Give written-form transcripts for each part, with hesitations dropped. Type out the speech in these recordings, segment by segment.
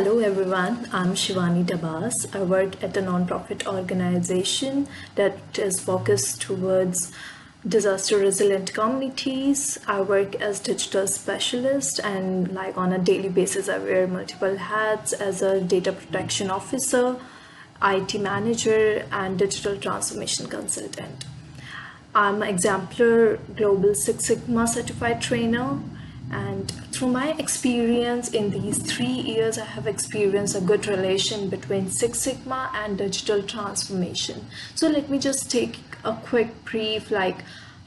Hello everyone, I'm Shivani Dabas. I work at a non-profit organization that is focused towards disaster resilient communities. I work as digital specialist and on a daily basis I wear multiple hats as a data protection officer, IT manager and digital transformation consultant. I'm an exemplar Global Six Sigma certified trainer, and through my experience in these 3 years, I have experienced a good relation between Six Sigma and digital transformation. So let me just take a quick brief,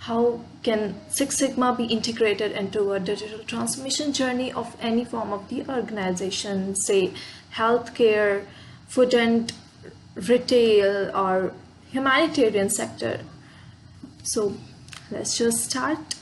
how can Six Sigma be integrated into a digital transformation journey of any form of the organization, say healthcare, food and retail, or humanitarian sector. So let's just start.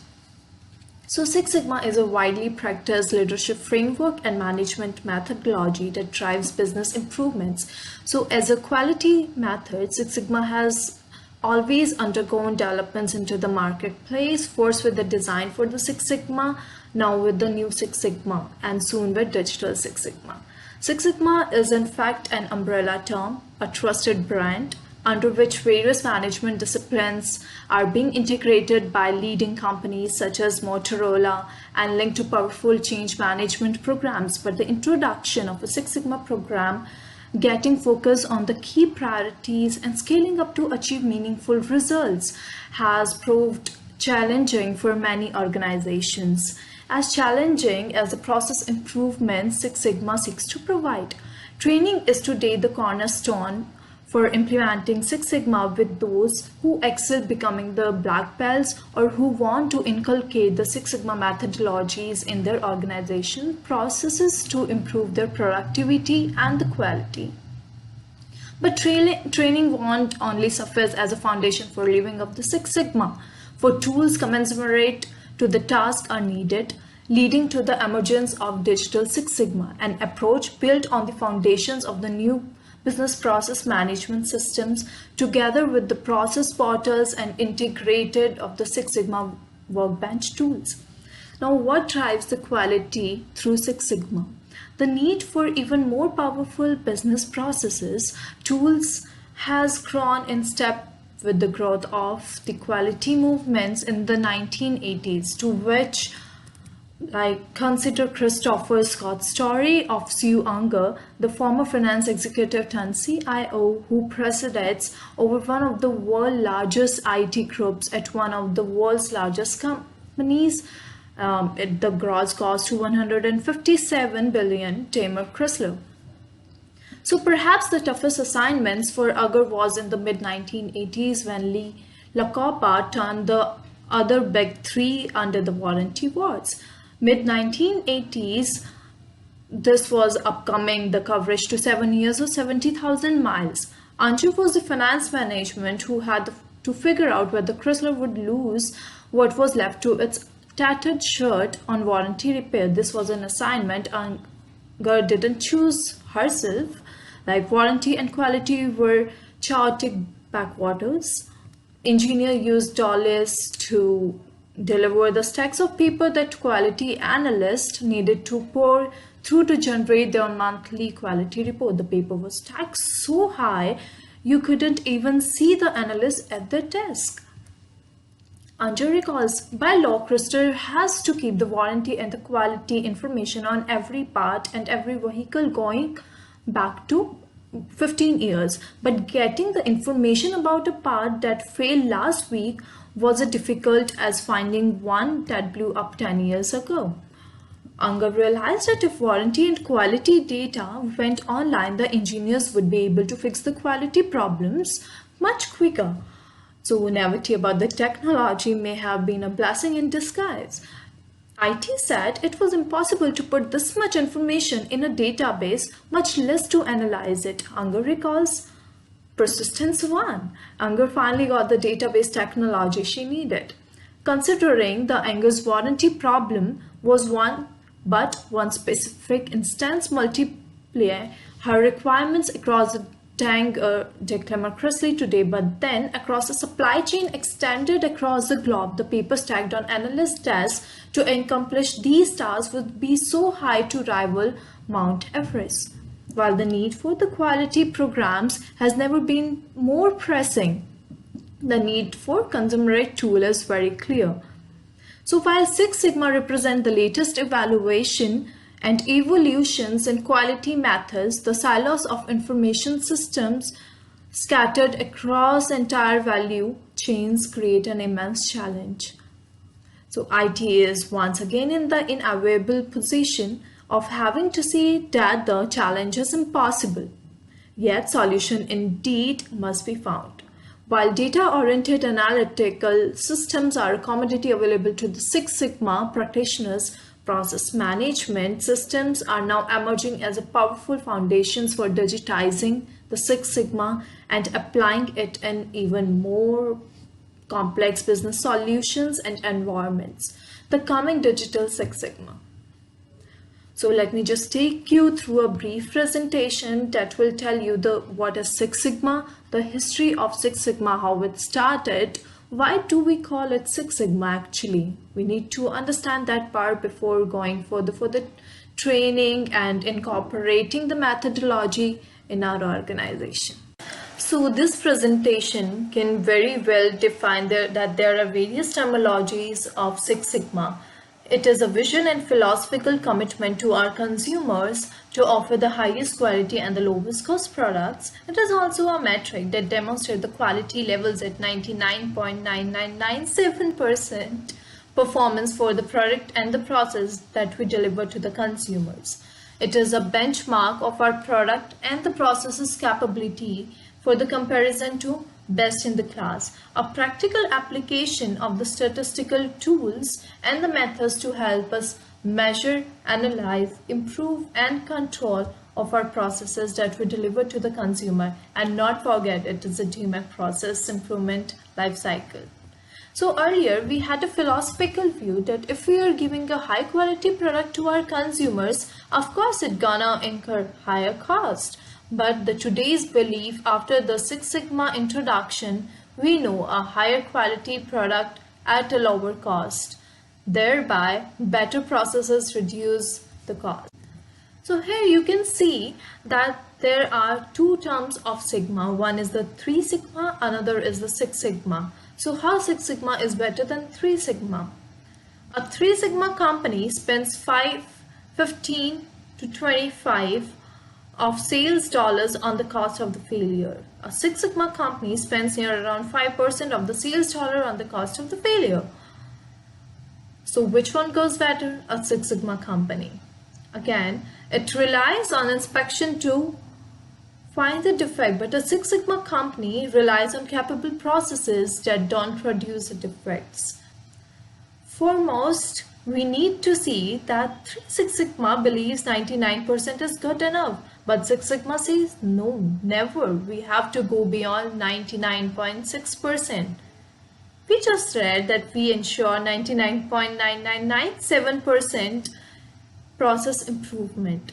So Six Sigma is a widely practiced leadership framework and management methodology that drives business improvements. So as a quality method, Six Sigma has always undergone developments into the marketplace, first with the design for the Six Sigma, now with the new Six Sigma, and soon with digital Six Sigma. Six Sigma is in fact an umbrella term, a trusted brand, under which various management disciplines are being integrated by leading companies such as Motorola and linked to powerful change management programs. But the introduction of a Six Sigma program, getting focus on the key priorities and scaling up to achieve meaningful results, has proved challenging for many organizations. As challenging as the process improvements Six Sigma seeks to provide. Training is today the cornerstone for implementing Six Sigma with those who excel becoming the black belts or who want to inculcate the Six Sigma methodologies in their organization processes to improve their productivity and the quality. But training won't only suffice as a foundation for living up the Six Sigma, for tools commensurate to the task are needed, leading to the emergence of digital Six Sigma, an approach built on the foundations of the new business process management systems together with the process portals and integrated of the Six Sigma workbench tools. Now, what drives the quality through Six Sigma? The need for even more powerful business processes tools has grown in step with the growth of the quality movements in the 1980s, to which consider Christopher Scott's story of Sue Unger, the former finance executive turned CIO who presides over one of the world's largest IT groups at one of the world's largest companies. The gross cost to 157 billion, Tamer Chrysler. So perhaps the toughest assignments for Unger was in the mid-1980s when Lee Iacocca turned the other big three under the warranty wars. Mid-1980s, this was upcoming the coverage to 7 years or 70,000 miles. Unger was the finance management who had to figure out whether Chrysler would lose what was left to its tattered shirt on warranty repair. This was an assignment Unger didn't choose herself. Warranty and quality were chaotic backwaters. Engineer used dollies to deliver the stacks of paper that quality analysts needed to pour through to generate their monthly quality report. The paper was stacked so high you couldn't even see the analyst at their desk. Unger recalls, by law, Chrysler has to keep the warranty and the quality information on every part and every vehicle going back to 15 years. But getting the information about a part that failed last week was as difficult as finding one that blew up 10 years ago. Unger realized that if warranty and quality data went online, the engineers would be able to fix the quality problems much quicker. So naivety about the technology may have been a blessing in disguise. IT said it was impossible to put this much information in a database, much less to analyze it. Unger recalls, persistence won. Unger finally got the database technology she needed. Considering the Unger's warranty problem was one specific instance multiply her requirements across the Tamer Chrysler today, but then across the supply chain extended across the globe, the paper stacked on analysts' desks to accomplish these tasks would be so high to rival Mount Everest. while the need for the quality programs has never been more pressing. The need for consumerate tool is very clear. So while Six Sigma represent the latest evaluation and evolutions in quality methods, the silos of information systems scattered across entire value chains create an immense challenge. So IT is once again in the inevitable position of having to see that the challenge is impossible. Yet solution indeed must be found. While data-oriented analytical systems are a commodity available to the Six Sigma practitioners, process management systems are now emerging as a powerful foundations for digitizing the Six Sigma and applying it in even more complex business solutions and environments. The coming digital Six Sigma. So let me just take you through a brief presentation that will tell you what is Six Sigma, the history of Six Sigma, how it started. Why do we call it Six Sigma actually? We need to understand that part before going further for the training and incorporating the methodology in our organization. So this presentation can very well define that there are various terminologies of Six Sigma. It is a vision and philosophical commitment to our consumers to offer the highest quality and the lowest cost products. It is also a metric that demonstrates the quality levels at 99.9997% performance for the product and the process that we deliver to the consumers. It is a benchmark of our product and the process's capability for the comparison to best in the class, a practical application of the statistical tools and the methods to help us measure, analyze, improve and control of our processes that we deliver to the consumer, and not forget it is a DMAC process improvement life cycle. So earlier we had a philosophical view that if we are giving a high quality product to our consumers, of course it's gonna incur higher cost. But today's belief after the Six Sigma introduction, we know a higher quality product at a lower cost. Thereby, better processes reduce the cost. So here you can see that there are two terms of Sigma. One is the 3 Sigma, another is the 6 Sigma. So how 6 Sigma is better than 3 Sigma? A 3 Sigma company spends 15 to 25 of sales dollars on the cost of the failure. A Six Sigma company spends near around 5% of the sales dollar on the cost of the failure. So which one goes better? A Six Sigma company. Again, it relies on inspection to find the defect, but a Six Sigma company relies on capable processes that don't produce the defects. Foremost, we need to see that Six Sigma believes 99% is good enough. But Six Sigma says, no, never. We have to go beyond 99.6%. We just read that we ensure 99.9997% process improvement.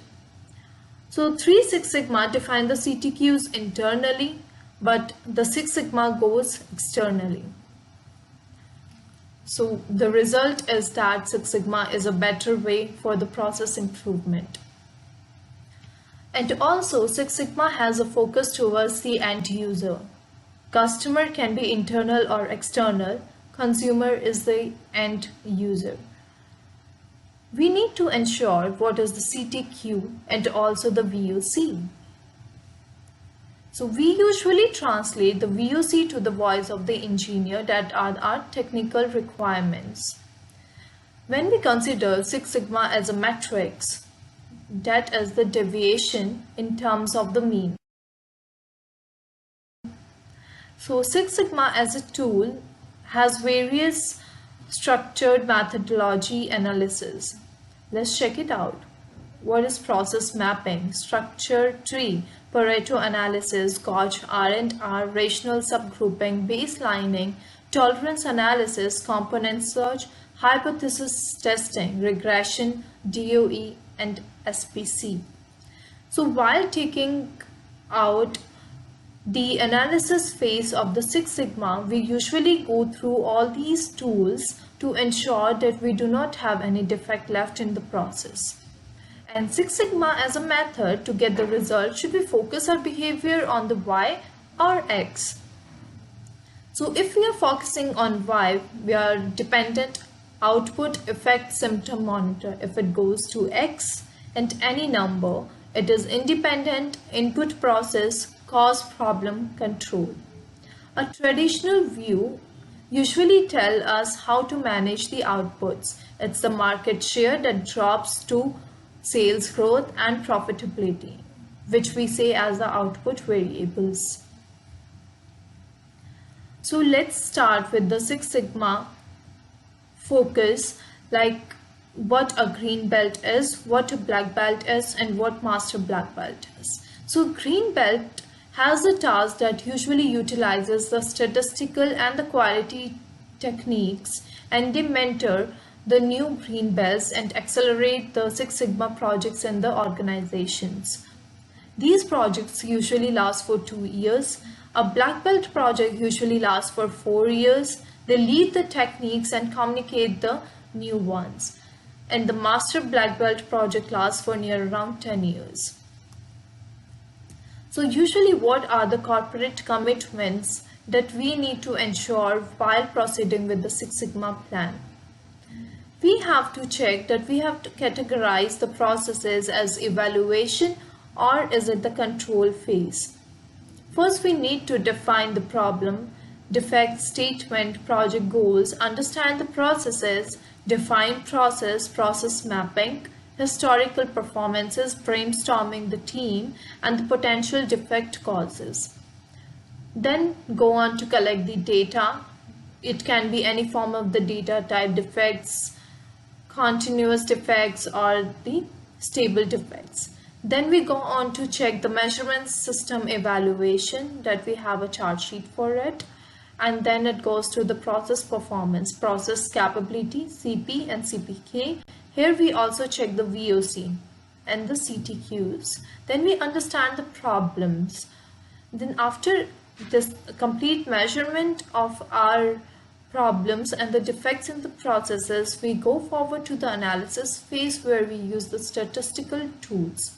So 6 Sigma define the CTQs internally, but the Six Sigma goes externally. So the result is that Six Sigma is a better way for the process improvement. And also, Six Sigma has a focus towards the end user. Customer can be internal or external. Consumer is the end user. We need to ensure what is the CTQ and also the VOC. So we usually translate the VOC to the voice of the engineer, that are our technical requirements. When we consider Six Sigma as a matrix, that is the deviation in terms of the mean. So Six Sigma as a tool has various structured methodology analysis. Let's check it out. What is process mapping, structure tree, Pareto analysis, Koch R&R, rational subgrouping, baselining, tolerance analysis, component search, hypothesis testing, regression, DOE, and SPC. So while taking out the analysis phase of the Six Sigma, we usually go through all these tools to ensure that we do not have any defect left in the process. And Six Sigma as a method to get the result, should we focus our behavior on the Y or X? So if we are focusing on Y, we are dependent output effect symptom monitor. If it goes to X and any number, it is independent input process cause problem control. A traditional view usually tell us how to manage the outputs. It's the market share that drops to sales growth and profitability, which we say as the output variables. So let's start with the Six Sigma focus, like what a green belt is, what a black belt is, and what master black belt is. So green belt has a task that usually utilizes the statistical and the quality techniques, and they mentor the new green belts and accelerate the Six Sigma projects in the organizations. These projects usually last for 2 years. A black belt project usually lasts for 4 years. They lead the techniques and communicate the new ones. And the master black belt project lasts for near around 10 years. So usually what are the corporate commitments that we need to ensure while proceeding with the Six Sigma plan? We have to check that we have to categorize the processes as evaluation, or is it the control phase? First, we need to define the problem, defect statement, project goals, understand the processes, define process mapping, historical performances, brainstorming the team, and the potential defect causes. Then go on to collect the data. It can be any form of the data type, defects, continuous defects, or the stable defects. Then we go on to check the measurement system evaluation, that we have a chart sheet for it. And then it goes to the process performance, process capability, CP and CPK. Here we also check the VOC and the CTQs. Then we understand the problems. Then after this complete measurement of our problems and the defects in the processes, we go forward to the analysis phase, where we use the statistical tools.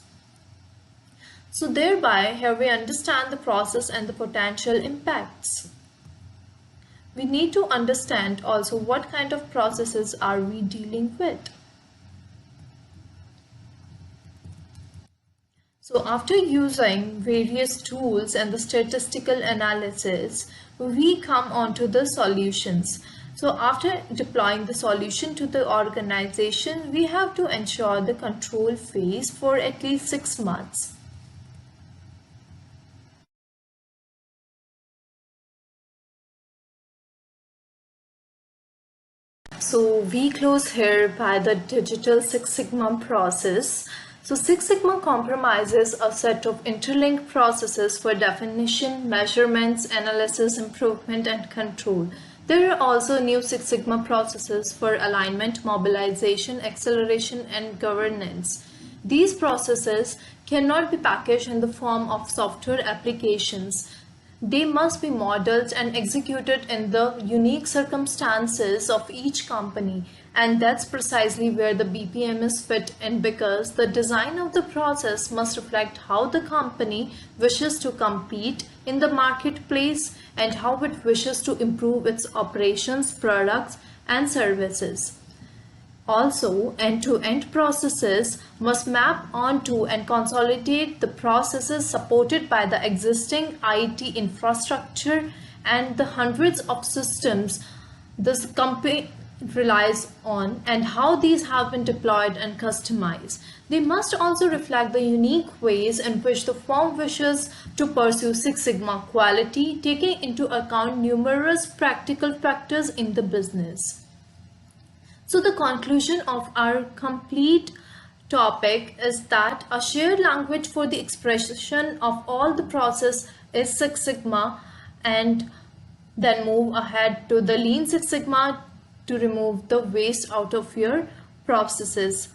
So thereby, here we understand the process and the potential impacts. We need to understand also what kind of processes are we dealing with. So after using various tools and the statistical analysis, we come on to the solutions. So after deploying the solution to the organization, we have to ensure the control phase for at least 6 months. So we close here by the digital Six Sigma process. So Six Sigma comprises a set of interlinked processes for definition, measurements, analysis, improvement, and control. There are also new Six Sigma processes for alignment, mobilization, acceleration, and governance. These processes cannot be packaged in the form of software applications. They must be modeled and executed in the unique circumstances of each company, and that's precisely where the BPM is fit in, because the design of the process must reflect how the company wishes to compete in the marketplace and how it wishes to improve its operations, products, and services. Also, end-to-end processes must map onto and consolidate the processes supported by the existing IT infrastructure and the hundreds of systems this company relies on, and how these have been deployed and customized. They must also reflect the unique ways in which the firm wishes to pursue Six Sigma quality, taking into account numerous practical factors in the business. So the conclusion of our complete topic is that a shared language for the expression of all the process is Six Sigma, and then move ahead to the Lean Six Sigma to remove the waste out of your processes.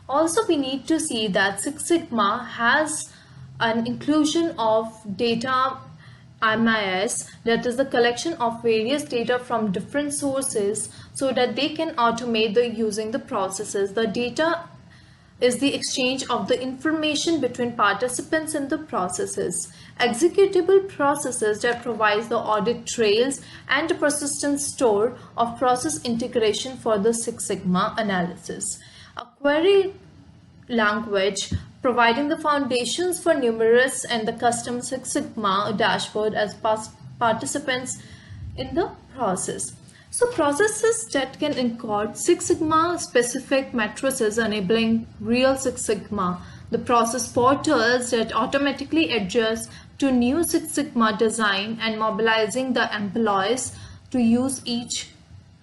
Also, we need to see that Six Sigma has an inclusion of data MIS, that is the collection of various data from different sources, so that they can automate the using the processes. The data is the exchange of the information between participants in the processes. Executable processes that provides the audit trails and a persistent store of process integration for the Six Sigma analysis. A query language providing the foundations for numerous and the custom Six Sigma dashboard as participants in the process. So processes that can encode Six Sigma specific matrices enabling real Six Sigma. The process portals that automatically adjust to new Six Sigma design and mobilizing the employees to use each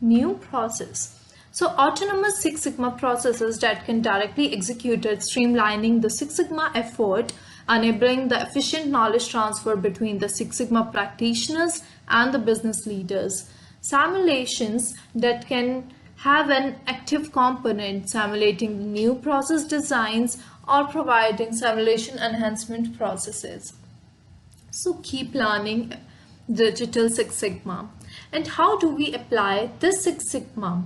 new process. So autonomous Six Sigma processes that can directly execute it, streamlining the Six Sigma effort, enabling the efficient knowledge transfer between the Six Sigma practitioners and the business leaders. Simulations that can have an active component simulating new process designs or providing simulation enhancement processes. So keep learning digital Six Sigma. And how do we apply this Six Sigma?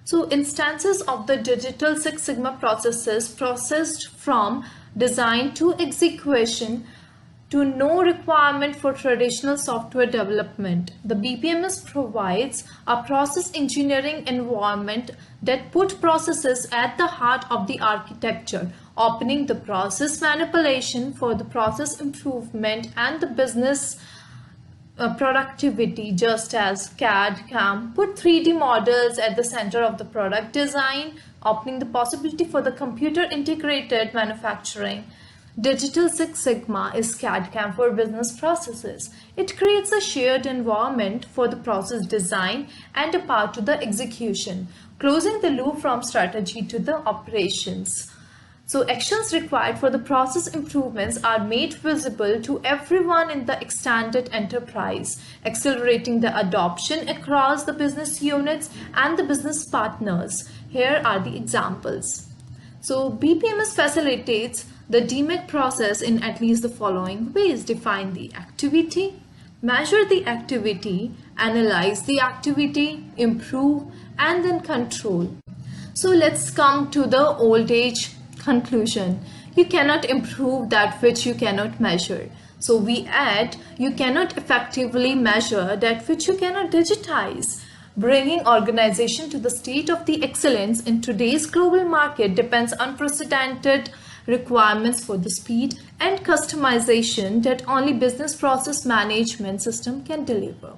So instances of the digital Six Sigma processes processed from design to execution to no requirement for traditional software development. The BPMS provides a process engineering environment that put processes at the heart of the architecture, opening the process manipulation for the process improvement and the business productivity, just as CAD, CAM put 3D models at the center of the product design, opening the possibility for the computer integrated manufacturing. Digital Six Sigma is CAD/CAM for business processes. It creates a shared environment for the process design and a path to the execution, closing the loop from strategy to the operations. So actions required for the process improvements are made visible to everyone in the extended enterprise, accelerating the adoption across the business units and the business partners. Here are the examples. So BPMS facilitates the DMAT process in at least the following ways: define the activity, measure the activity, analyze the activity, improve, and then control. So let's come to the old age conclusion. You cannot improve that which you cannot measure. So we add, you cannot effectively measure that which you cannot digitize. Bringing organization to the state of the excellence in today's global market depends on unprecedented requirements for the speed and customization that only business process management system can deliver.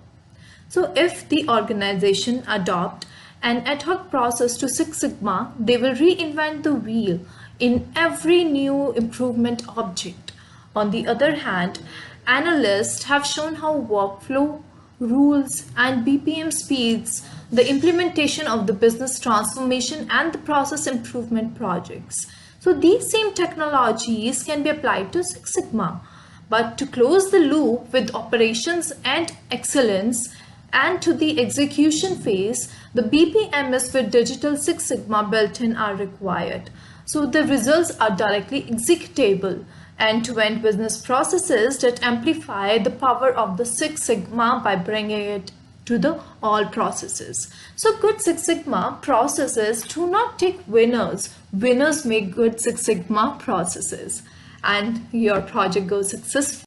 So if the organization adopt an ad hoc process to Six Sigma, they will reinvent the wheel in every new improvement object. On the other hand, analysts have shown how workflow, rules, and BPM speeds the implementation of the business transformation and the process improvement projects. So these same technologies can be applied to Six Sigma, but to close the loop with operations and excellence and to the execution phase, the BPMS with digital Six Sigma built-in are required. So the results are directly executable, end-to-end business processes that amplify the power of the Six Sigma by bringing it to the all processes. So good Six Sigma processes do not take winners. Winners make good Six Sigma processes, and your project goes successful.